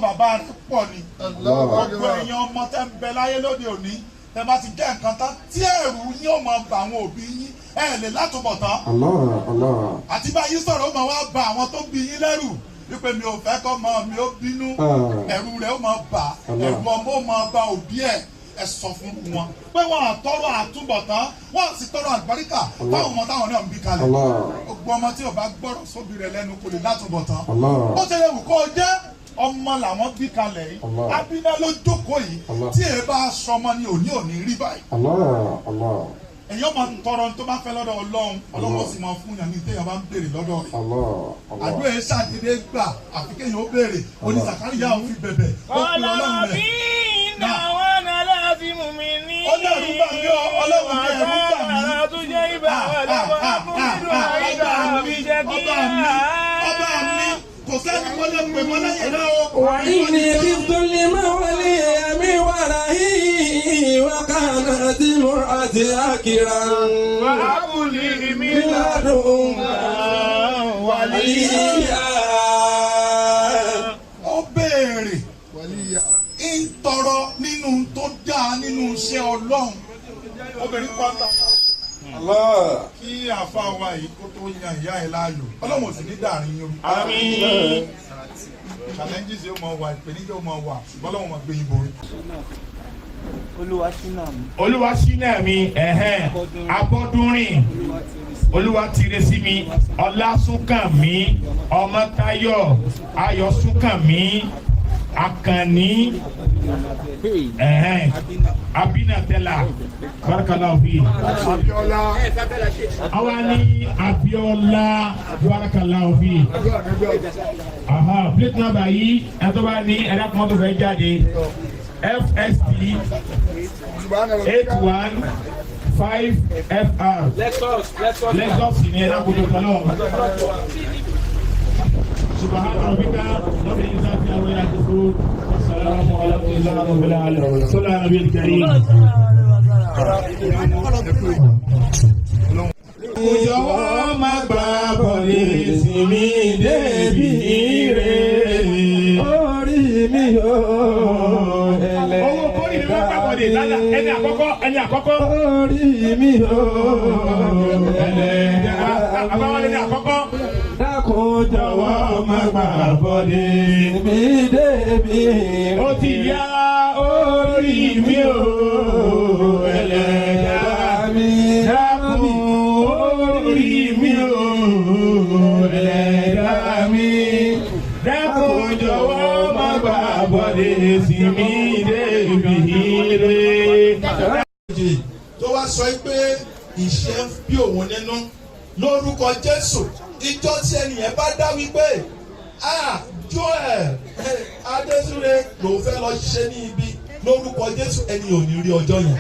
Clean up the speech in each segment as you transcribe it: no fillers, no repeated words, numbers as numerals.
bàbá rẹ̀ pọ̀ ni. Gbogbo èèyàn ọmọ tẹ́ ń bẹ láyé lóde òní ẹ bá ti jẹ́ nǹkan tán tí ẹ̀rù yín ó máa bà àwọn òbí yín ẹ lè látúbọ̀ tán. Àti báyìí sọ̀rọ̀ ó máa wá bà àwọn tó bí yín lẹ́rù wípé mi ò fẹ́ kọ́ mọ mi ó bínú ẹ̀rù rẹ̀ ó máa bà ẹ̀rù ọmọ ó máa bà òbí ẹ̀ ẹ sọ fún wọn pé wọn àtọrọ àtúbọ̀tán wọn sì tọrọ àgbáríkà fáwọn ọmọ táwọn náà ń bí kalẹ̀. Gbogbo ọmọ tí ò bá gbọ́rọ̀ sóbì rẹ̀ lẹ́nu kò lè látúbọ̀tán. Ó ṣe lè wù kó o jẹ́ ọmọ làwọn bí kalẹ̀ yìí abiná ló jókòó yìí tí èyí bá sọmọ ni òní rí báyìí. Èyàn máa ń tọrọ tó bá fẹ́ lọ́dọ̀ Ọlọ́run Ọlọ́run ó sì máa fún yàn ní téèyàn bá ń béèrè lọ́dọ̀ rẹ̀. Àdúrà yẹn ṣàdédé gbà àfi kéèyàn ó béèrè oní Sàkáríyà ò fi bẹ̀bẹ̀ ó pe Ọlọ́run rẹ̀. Ọlọ́run bá mi ọ Ọlọ́run jẹ́ ẹ̀rú bà mí. Ọba mi kò sẹ́ni mo lè pè mọ́ lẹ́yìn náà o. وإني خفت لمولي من ورائي وكانت امرأتي عاقرا وهب لي من لدنك وليا. Ó béèrè ń tọrọ nínú tó dáa nínú iṣẹ́ Ọlọ́run. Obìnrin pàtàkì. Kí àfa wa yìí kó tó yan ìyá ẹ̀ láàyò Ọlọ́run ò sì ní dàrin yín. Àmín. Challenges yóò máa wà ìpèníjà yóò máa wà ṣùgbọ́n Ọlọ́run máa gbé yín borí. Olúwa ṣínà mi Abọ́dúnrìn Olúwatíresí Ọlásùnkànmí Ọmọ́táyọ̀ Ayọ̀sùnkànmí Àkànní Abinatẹ́lá barakallahu fi Awani Abíọ́lá barakallahu fi plate number yìí ẹ̀tọ́ bá ní ẹ̀dá kan tó fẹ́ jáde FSP 815FR Lexus ní ẹ̀dá kan tó kọ́ lọ́wọ́. سبحان ربك رب العزة عما يصفون والسلام على رب العالمين صلى على النبي الكريم. Jọ̀wọ́ má gbà bọ̀dé sí mi débi ire orí mi o ẹlẹ́. Owó kórì mi wọ́n gbà bọ̀dé lálá ẹni àkọ́kọ́. Orí mi o ẹlẹ́. Àbáwọlé ní àkọ́kọ́. Dákun jọ̀wọ́ má gbà bọ̀dé mi débi ire. Ó ti yá orí mi o ẹlẹ́dàá mi. Dákun orí mi o ẹlẹ́dàá mi. Dákun jọ̀wọ́ má gbà bọ̀dé sí mi débi ire. Tó wá sọ pé ìṣẹ́ bí òun nínú lórúkọ Jésù ìjọ tí ẹnìyẹn bá dá wípé Joel Adésúre ló fẹ́ lọ ṣiṣẹ́ ní ibi lórúkọ Jésù ẹni ò ní rí ọjọ́ yẹn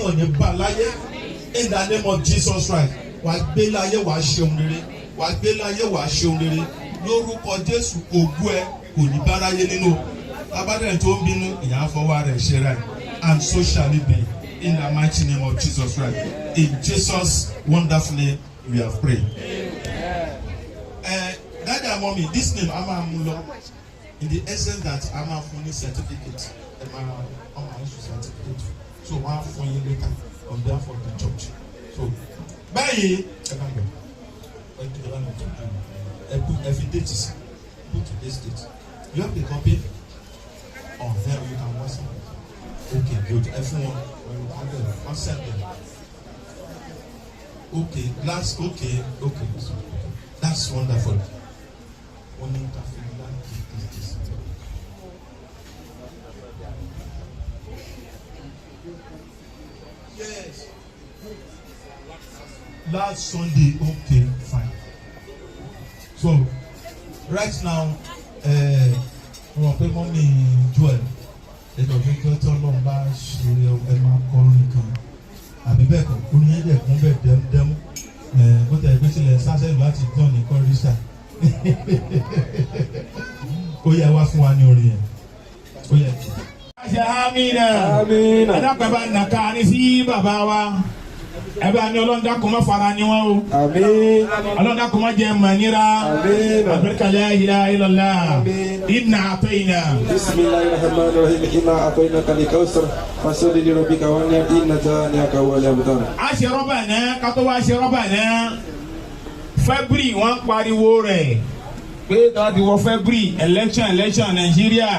ò ní bá láyé in the name of Jesus Christ wàá gbé láyé wàá ṣeun rere wàá gbé láyé wàá ṣeun rere lórúkọ Jésù ògùn ẹ kò ní báráyé nínú abádẹ́rẹ́ tó ń bínú ìyá àfọwọ́ rẹ̀ ṣe rẹ̀ and so shall it be in the mighty name of Jesus Christ in Jesus wonderful name we have prayed. Daddy and mommy, this name Ama Amulo, in the essence that Ama Funi certificate, Ama certificate. So one for you later on behalf of the church. So, bye. Every date is put today's date. You have the copy. Oh, there you can watch it. Okay, good. Everyone, I'll send them. Okay, last. Okay. That's wonderful. Yes. Last Sunday, okay, fine. So, right now, mommy Joel, ẹ̀dọ̀ mi kí ọtọ́ náà bá ṣe ẹ máa kọrin kan àbí bẹ́ẹ̀ kọ́ orin yẹn dẹ̀ kún bẹ́ẹ̀ dẹ́mú bó tẹ̀ gbé sílẹ̀ sáṣẹ́ láti tán ní kọ́ríṣà ó yẹ wá fún wa ní orin yẹn ó yẹ. Amina. Adápẹ́ bá nàka ní sí bàbá wa Ebe ani Ọlọ́run dákun má fara ni wọn o. Àmín. Ọlọ́run dákun má jẹ́ mànira. Àmín. Àbẹ̀rẹ̀kà la ilaha illallah. Inna atayna. Bismillahirrahmanirrahim. Inna a'tainaka al-kawthar. Fasalli li rabbika wanhar. Inna shani'aka huwal abtar. A ṣe rọ́bà náà kátó wá ṣe rọ́bà náà. February wọ́n pariwo rẹ̀ pé láti wọ February election Nàìjíríà.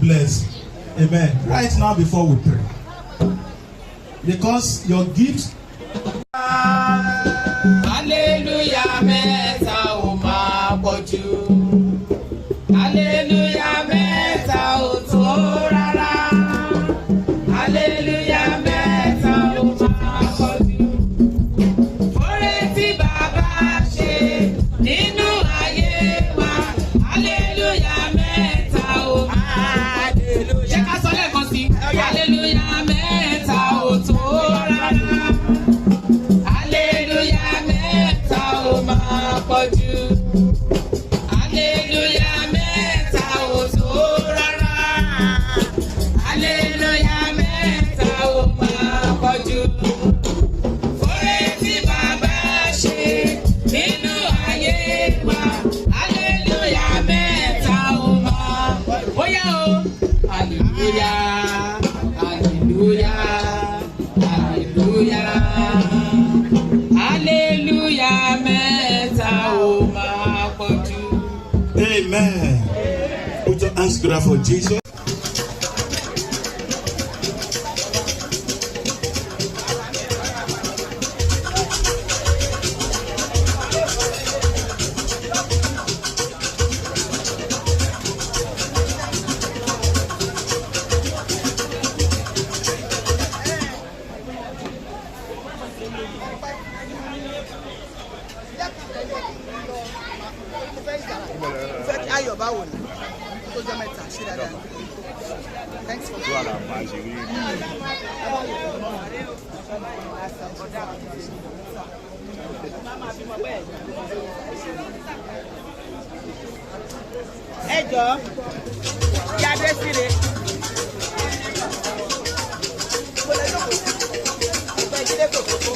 Blessed. Amen. Right now before we pray, because your gift. Hallelujah, mẹ́ta ò máa pọ̀jù. Hallelujah, mẹ́ta ò tó rárá. Hallelujah, mẹ́ta ò máa pọ̀jù. Oore tí Bàbá ṣe nínú ayé wa. Hallelujah, mẹ́ta ò máa pọ̀jù. Ṣé ká sọ lẹ́ẹ̀kan sí? Hallelujah, mẹ́ta ò tó rárá. Hallelujah, mẹ́ta ò máa pọ̀jù. Hallelujah, mẹ́ta ò tó rárá. Hallelujah, mẹ́ta ò máa pọ̀jù. Oore tí Bàbá ṣe nínú ayé wa. Hallelujah, mẹ́ta ò máa pọ̀jù. Ó yá o. Hallelujah, hallelujah, hallelujah. Hallelujah, mẹ́ta ò máa pọ̀jù. Amen. Put your hands together for Jesus. Ayọ̀ báwo ni? Tó jẹ́ mẹ́ta ṣe dáadáa. Thanks for ẹ jọ yadé síre. Jide Kosoko.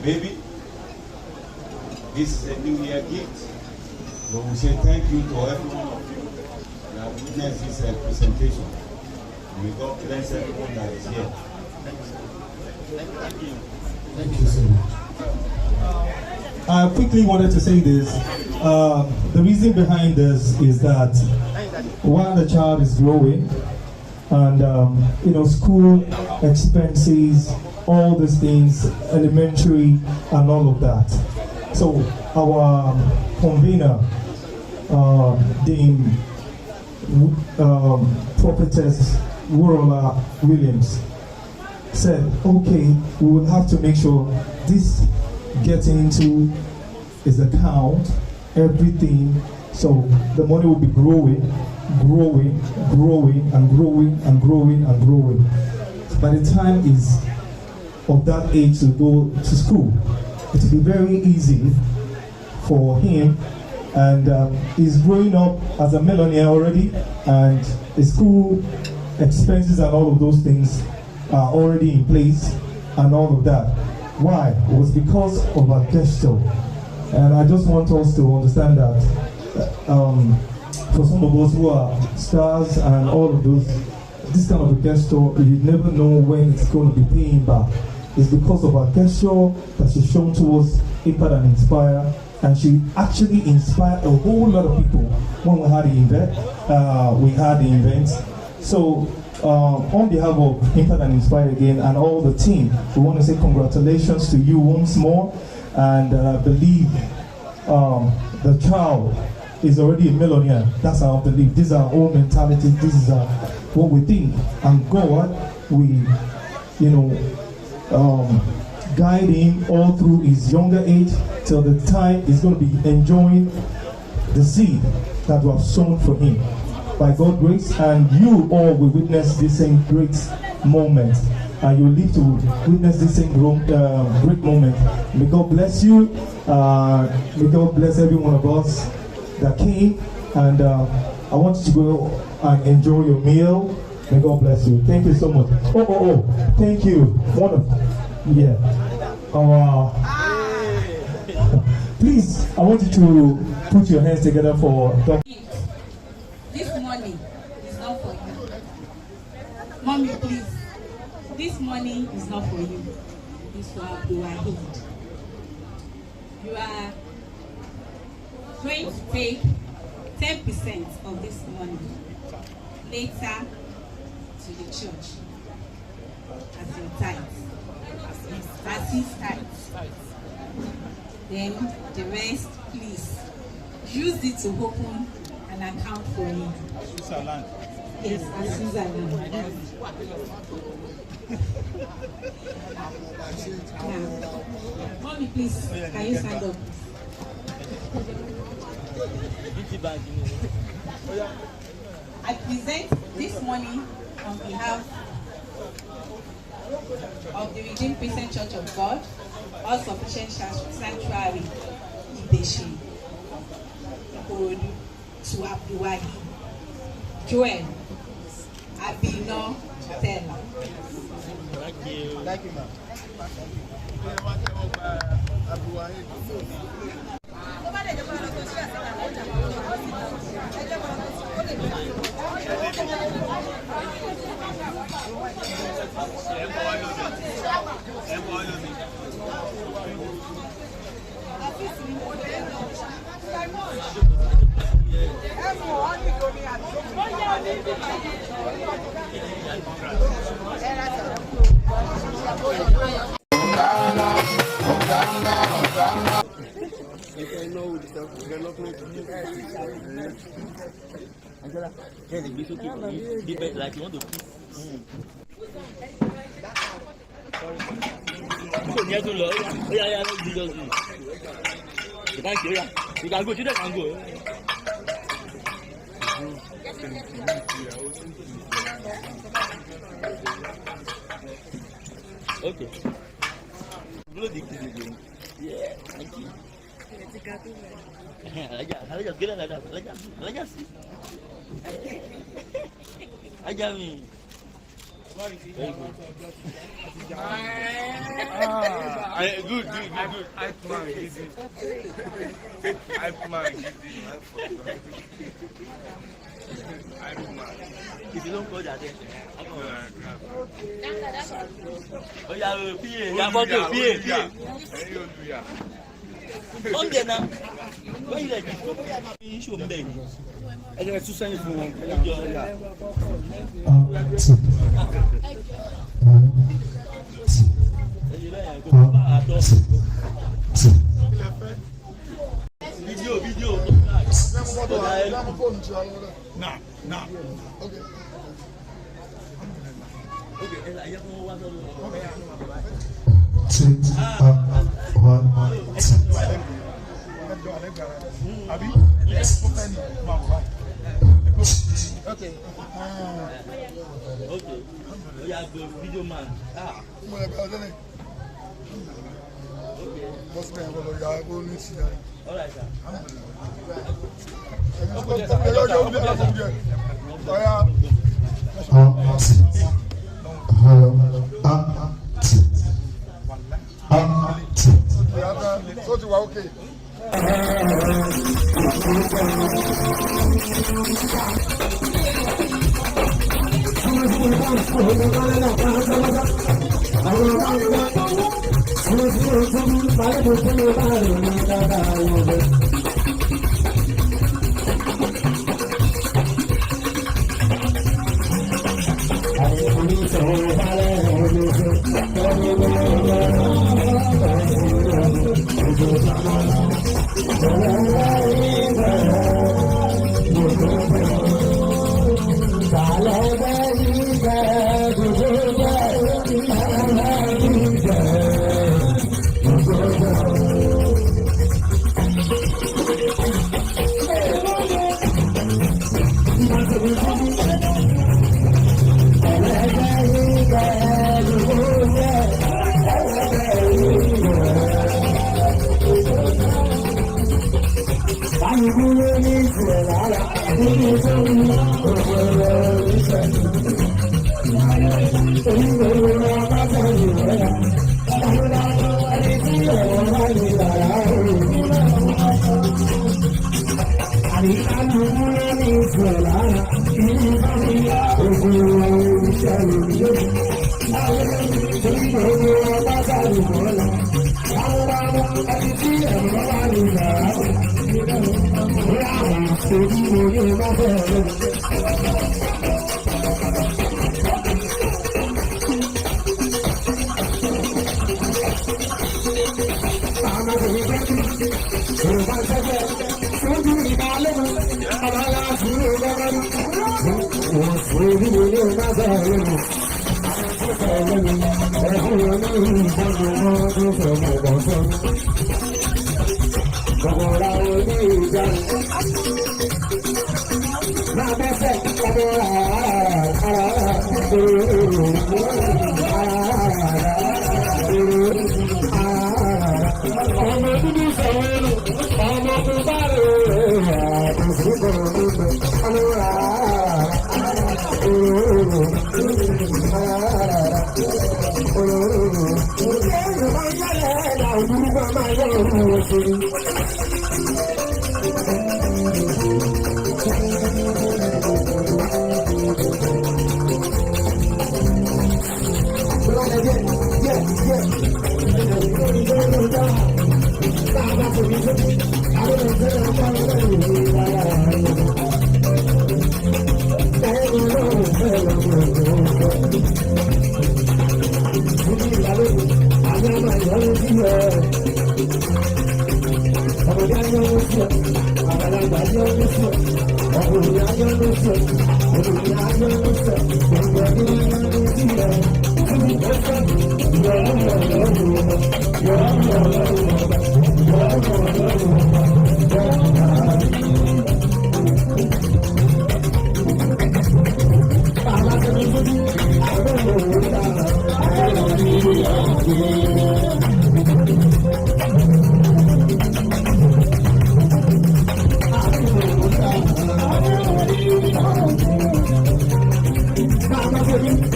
baby. This is a New Year gift. But we say thank you to every one of you that have witnessed this presentation. May God bless everyone that is here. Thank you. Thank you so much. I quickly wanted to say this. The reason behind this is that while the child is growing, and school expenses, all these things, elementary, and all of that. So our convener, the prophetess Worola Williams, said, okay, we will have to make sure this getting into his account, everything, so the money will be growing, and growing. By the time is of that age to go to school, it will be very easy for him, and he's growing up as a millionaire already, and his school expenses and all of those things are already in place and all of that. Why? It was because of a gesture. And I just want us to understand that for some of us who are stars and all of those, this kind of a gesture, you never know when it's going to be paying back. It's because of a gesture that she's shown to us, impact and inspire, and she actually inspired a whole lot of people when we had the event. So on behalf of Impact and Inspire again and all the team, we want to say congratulations to you once more, and I believe the child is already a millionaire. That's our belief. This is our own mentality. This is what we think. And God, we, guide him all through his younger age till the time he's going to be enjoying the seed that we have sown for him. By God's grace, and you all will witness this same great moment, and you will live to witness this same great moment. May God bless you. May God bless every one of us that came, and I want you to go and enjoy your meal. May God bless you. Thank you so much. Oh, thank you. Wonderful. Yeah. Please, I want you to put your hands together for Dr. This money is not for you. Mommy, please. This money is not for you. It's for Abdulwahid. You are going to take 10% of this money later to the church as your tithe. As his tithe. Then the rest, please use it to open an account for you. Switzerland. Yes, at Switzerland. Now, mommy, please, can you stand up? I present this money on behalf of the Redeemed Christian Church of God, All Sufficient Sanctuary, Ideshi, Ikorodu, to Abdulwahid, Joel, Abino, Stella. Thank you, ma'am. You can go, children can go. Okay. Blow the kid again. Yeah, thank you. Let's get another. Let's see. I got me. Good. If you don't call that attention, oh yeah, PA. On there now. When you like, you show me there. I got to send it for one. Video. Nah. Okay. Okay. We have the video man. All right, sir. Okay.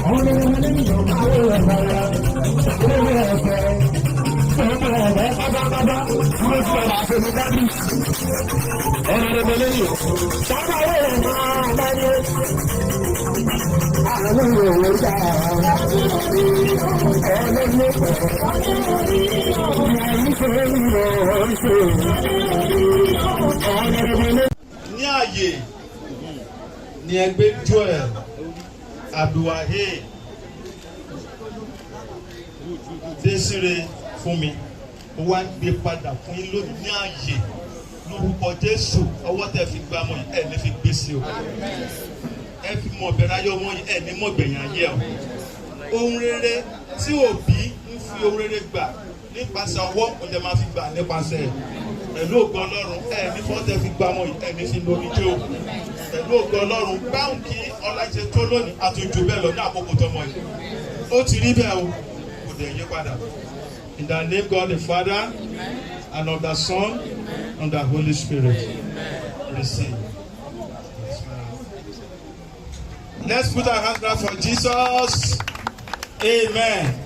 All Ní ààyè ní ẹgbẹ́ Joel Abdulwaheed Desire fún mi mo wá ń gbé padà fún yín lónìí ní ààyè lórúkọ Jésù ọwọ́ tẹ́ fi gbá mọ́ yìí ẹ̀ ní fi gbé sí o ẹ fi mọ̀ bẹ̀rẹ̀ ayé ọmọ yìí ẹ̀ ní mọ̀ gbẹ̀yìn ayé o ohun rere tí òbí ń fi ohun rere gbà nípasẹ̀ ọwọ́ ọ̀dẹ̀ máa fi gbà nípasẹ̀ pẹ̀lú ògo Ọlọ́run ẹ̀ ní fọ́tẹ́ fi gbá mọ́ yìí ẹ̀ ní fi lómi jó pẹ̀lú ògo Ọlọ́run báwọn kí ọlájẹ tó lónìí àtúntò bẹ́ẹ̀ lọ ní àkókò tọmọ yìí ó ti rí bẹ́ẹ̀ o kò dẹ̀ yí padà. In the name of God the Father and of the Son and the Holy Spirit. Receive. Let's put our hands up for Jesus. Amen.